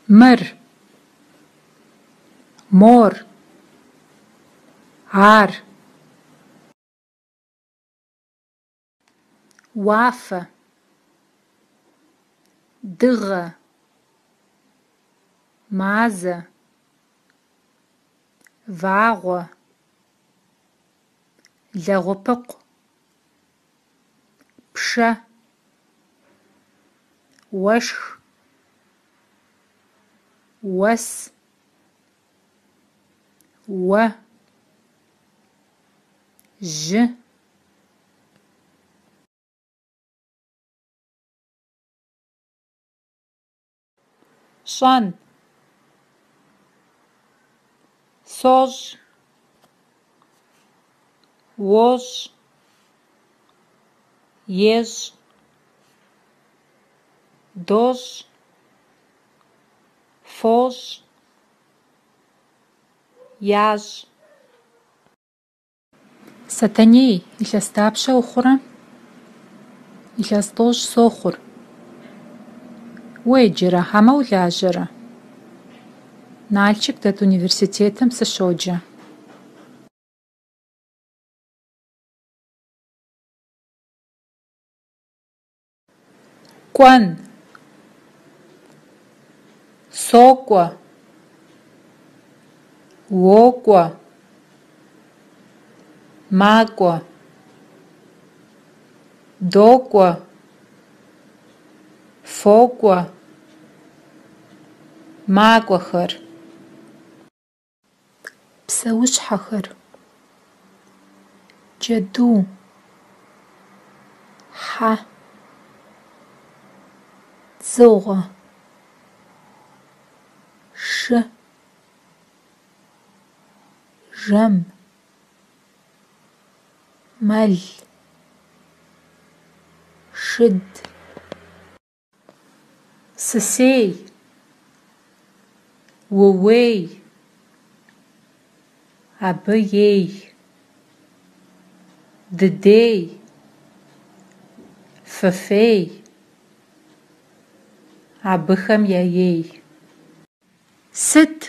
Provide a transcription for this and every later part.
مر مور عار وافة دغة مازة واغوة لغوبق بشة وشخ وس و ج شن صوج ووج يج دوج فوج ياج ساتاني إلى ستابشة أخرى إلى ستوج سوخر ويجرى هما ولاجرى نالشك دات университетом сышоджа. Куан соква воква маква доква фоква маквахэр псэушъхьэхэр джэду хьа дзыгъо шы жэм мэл шыд сысей вуей абы ей дыдей фыфей абыхэм яей сыт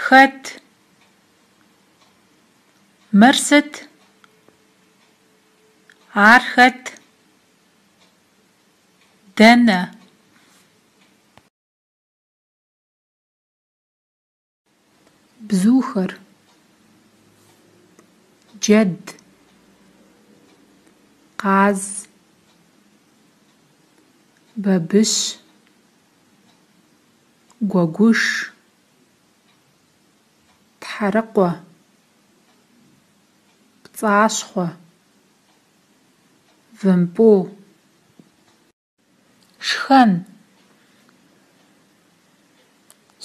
хэт мыр сыт ар хэт дэнэ бзухэр джэд къаз бабыщ гуагуш тхьэрыкъуэ пцӏащхъуэ вымпӏу шхэн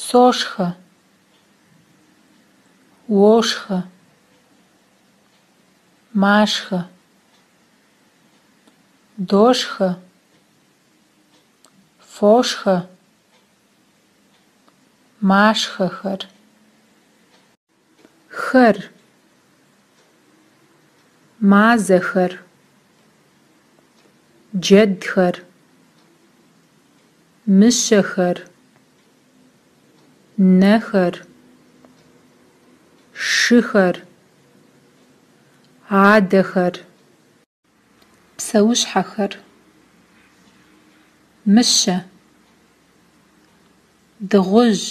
сошхэ ошхэ машхэ дошхэ фошхэ машхэхэр хэр мазэхэр джэдхэр мышъэхэр нэхэр шыхэр адэхэр псэушъхьэхэр мышъэ дыгъужь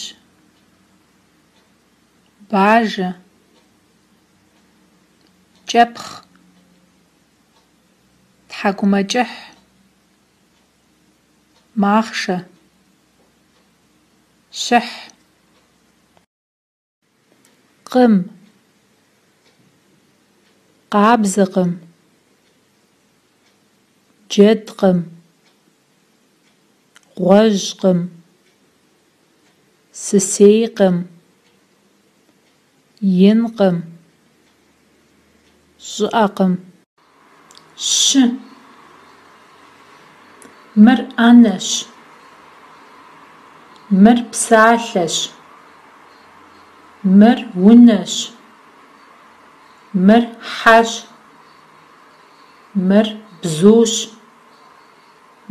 бажэ кӏэпхъ тхьакӏумэкӏыхь махъшэ шъыхь къым къабзэкъым джэдкъым гъуэжькъым сысейкъым инкъым щӏыӏэкъым шы мыр ӏэнэщ мыр псалъэщ мыр унэщ мыр хьэщ мыр бзущ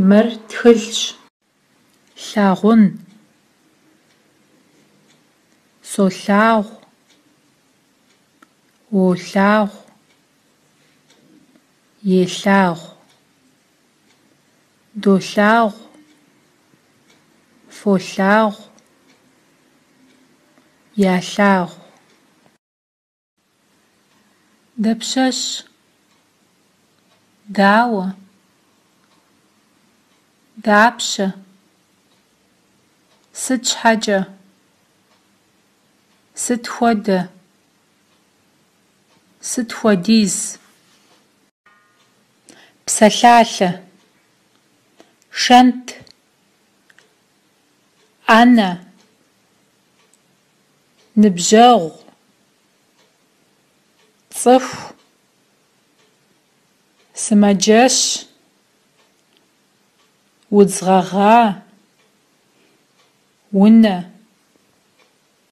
мыр тхылъщ лъагъун, солъагъу, олъагъу, елъагъу, долъагъу, фолъагъу, ялъагъу. Дапщэщ? Дауэ? Дапщэ? Сыт щхьэкӀэ? Сыт хуэдэ? Сыт хуэдиз? Псэлъалъэ. Шэнт. Ӏэнэ. Ныбжьэгъу. Цӏыху. Сымаджэщ. Удз гъэгъа. Унэ.